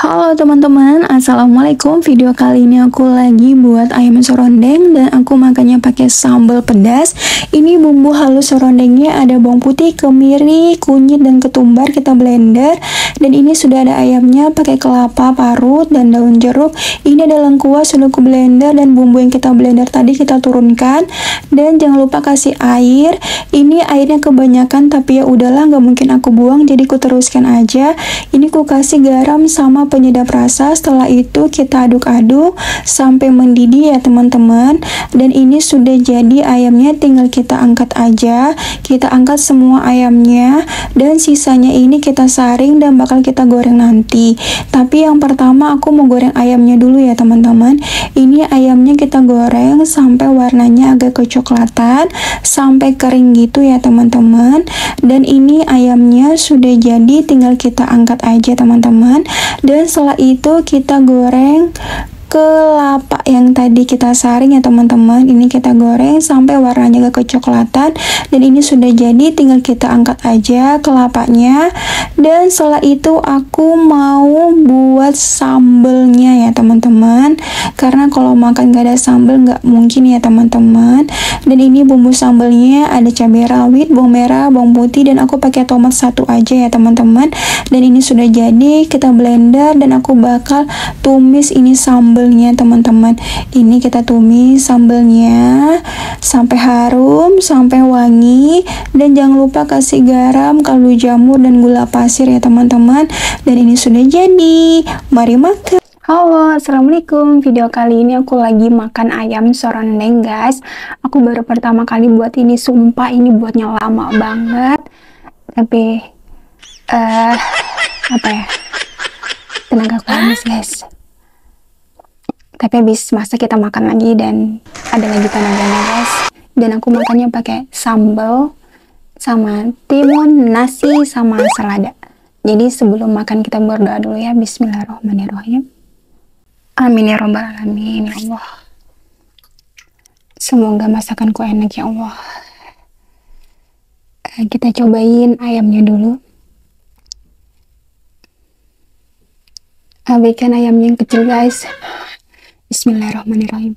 Halo teman-teman, assalamualaikum. Video kali ini aku lagi buat ayam serondeng dan aku makannya pakai sambal pedas. Ini bumbu halus serondengnya ada bawang putih, kemiri, kunyit dan ketumbar kita blender. Dan ini sudah ada ayamnya pakai kelapa parut dan daun jeruk. Ini ada lengkuas sudah aku blender dan bumbu yang kita blender tadi kita turunkan. Dan jangan lupa kasih air. Ini airnya kebanyakan tapi ya udahlah, nggak mungkin aku buang jadi aku teruskan aja. Ini aku kasih garam sama penyedap rasa. Setelah itu kita aduk-aduk sampai mendidih ya teman-teman. Dan ini sudah jadi ayamnya, tinggal kita angkat aja. Kita angkat semua ayamnya dan sisanya ini kita saring dan bakal kita goreng nanti. Tapi yang pertama aku mau goreng ayamnya dulu ya teman-teman. Ini ayamnya kita goreng sampai warnanya agak kecoklatan, sampai kering gitu ya teman-teman. Dan ini ayamnya sudah jadi, tinggal kita angkat aja teman-teman. Dan setelah itu kita goreng kelapa yang tadi kita saring ya teman-teman. Ini kita goreng sampai warnanya agak kecoklatan dan ini sudah jadi, tinggal kita angkat aja kelapanya. Dan setelah itu aku mau buat sambelnya ya teman-teman, karena kalau makan gak ada sambel nggak mungkin ya teman-teman. Dan ini bumbu sambelnya ada cabai rawit, bawang merah, bawang putih, dan aku pakai tomat satu aja ya teman-teman. Dan ini sudah jadi, kita blender dan aku bakal tumis ini sambelnya teman-teman. Ini kita tumis sambelnya sampai harum, sampai wangi. Dan jangan lupa kasih garam, kaldu jamur, dan gula pasir ya teman-teman. Dan ini sudah jadi, mari makan. Halo, assalamualaikum. Video kali ini aku lagi makan ayam serondeng guys. Aku baru pertama kali buat ini, sumpah ini buatnya lama banget. Tapi apa ya, tenaga aku habis guys. Tapi habis masak kita makan lagi dan ada lagi tenaganya guys. Dan aku makannya pakai sambal sama timun, nasi, sama selada. Jadi sebelum makan kita berdoa dulu ya. Bismillahirrahmanirrahim. Amin ya robbal alamin ya Allah. Semoga masakanku enak ya Allah. Kita cobain ayamnya dulu. Bikin ayamnya yang kecil guys. Bismillahirrahmanirrahim.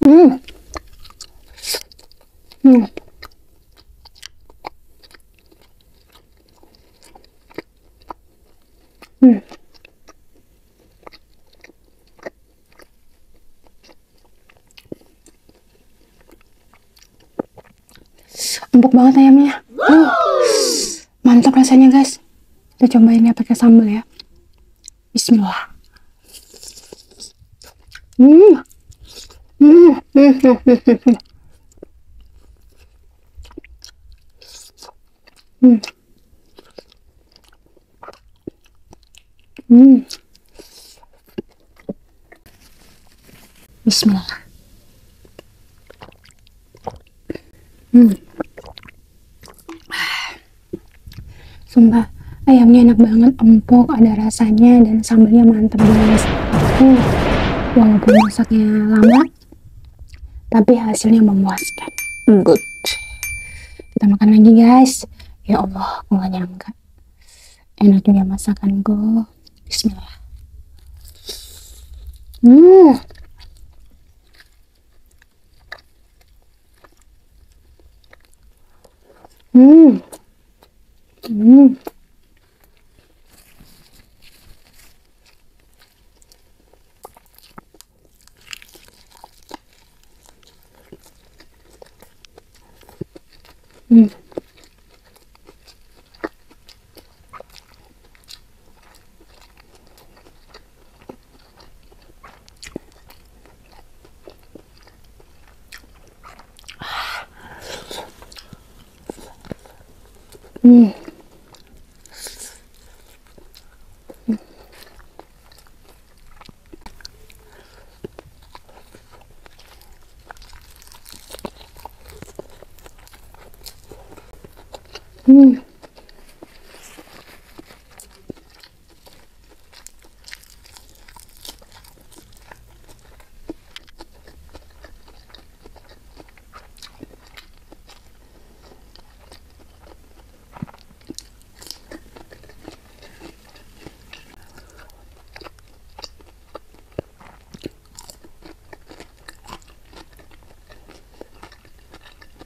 Hmm. Empuk banget ayamnya. Mantap rasanya guys. Kita cobain ya pakai sambal ya. Bismillah. Bismillah. Sumpah ayamnya enak banget, empuk, ada rasanya, dan sambalnya mantep guys. Walaupun masaknya lama tapi hasilnya memuaskan. Good. Kita makan lagi guys. Ya Allah, aku gak nyangka enak juga masakanku. Bismillah.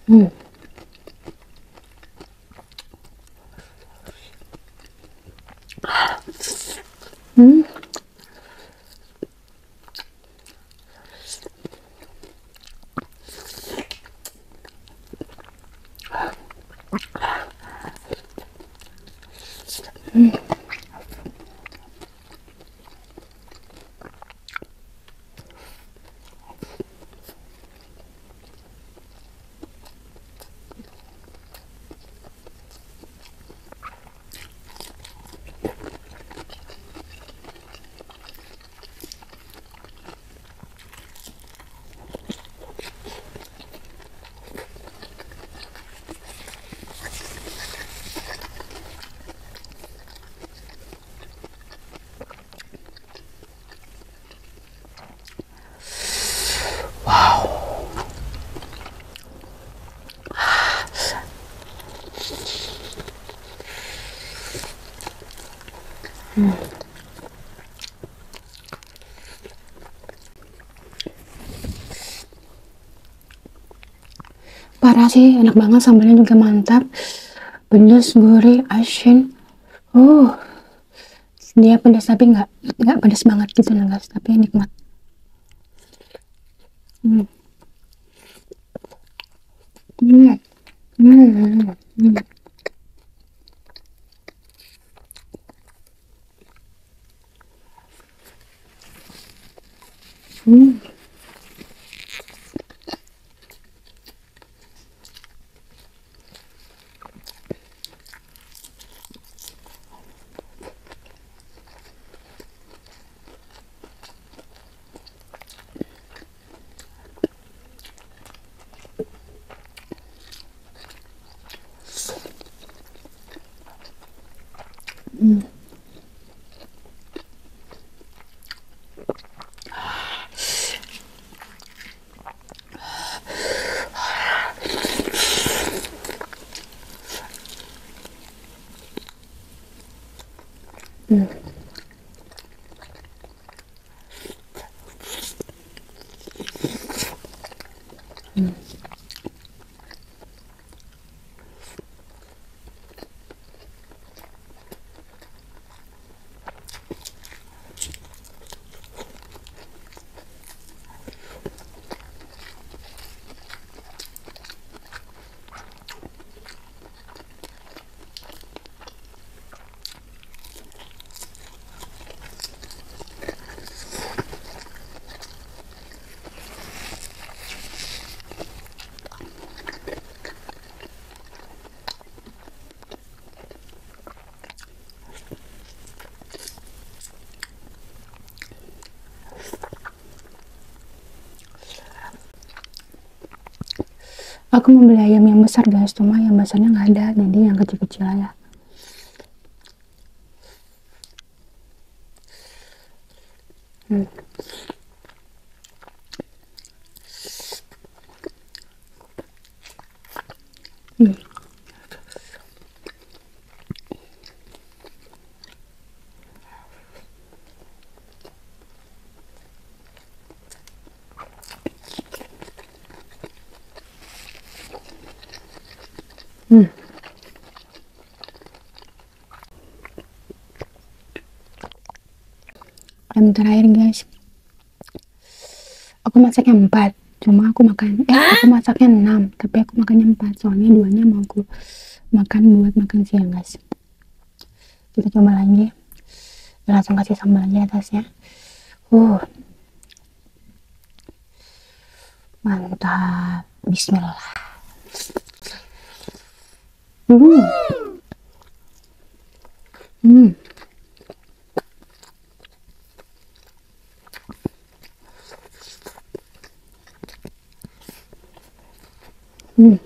Hmm. Hmm. Parah sih, enak banget, sambalnya juga mantap, pedas, gurih, asin. Dia pedas tapi nggak pedas banget gitu loh guys, tapi nikmat. Hmm. Hmm. Hmm. Hmm. Hmm. Hmm. Hmm. Aku mau beli ayam yang besar guys, cuma yang besarnya nggak ada, jadi yang kecil-kecil aja. Hmm. Hmm. Hmm. Ayam terakhir guys, aku masaknya 4, cuma aku masaknya 6, tapi aku makannya 4, soalnya 2-nya mau aku makan buat makan siang guys. Kita coba lagi, langsung kasih sambal aja atasnya. Mantap, bismillah. Hmm. Hmm. Hmm.